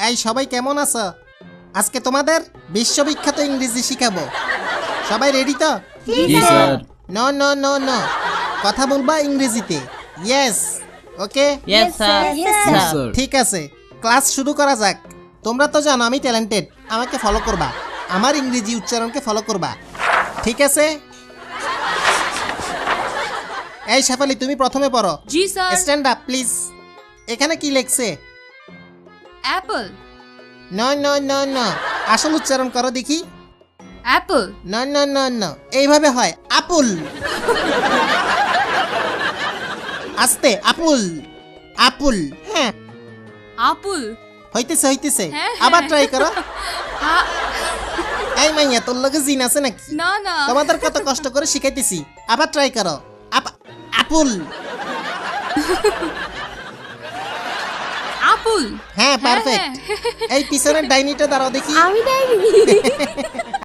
এই সবাই কেমন আছো? আজকে তোমাদের বিশ্ববিখ্যাত ইংরেজি শিখাবো। সবাই রেডি তো? জি sir. No no no no, কথা বলবা ইংরেজিতে। Yes, okay, yes sir. Sir. ঠিক আছে, ক্লাস শুরু করা যাক। তোমরা তো জানো আমি ট্যালেন্টেড, আমাকে ফলো করবা, আমার ইংরেজি উচ্চারণকে ফলো করবা, ঠিক আছে? এই শেফালি, তুমি প্রথমে পড়ো। জি স্যার। Stand up please. এখানে কি লেখছে? Apple. No no no no, আসল উচ্চারণ করো দেখি। Apple. No no no no, এইভাবে হয় আপুল। আস্তে, আপুল আপুল। হ্যাঁ, আপুল। হইতেছে হইতেছে, হ্যাঁ, আবার হ্যাঁ। ট্রাই করো। আ- এই মাইয়া, তোর লগে জিন আছে নাকি? না না। তোমাদের কত কষ্ট করে শিখাইতেছি, আবার ট্রাই করো। আপুল। আপুল। হ্যাঁ, পারফেক্ট। এই পিছনের ডাইনিটা দাঁড়াও দেখি। আমি দেয়নি।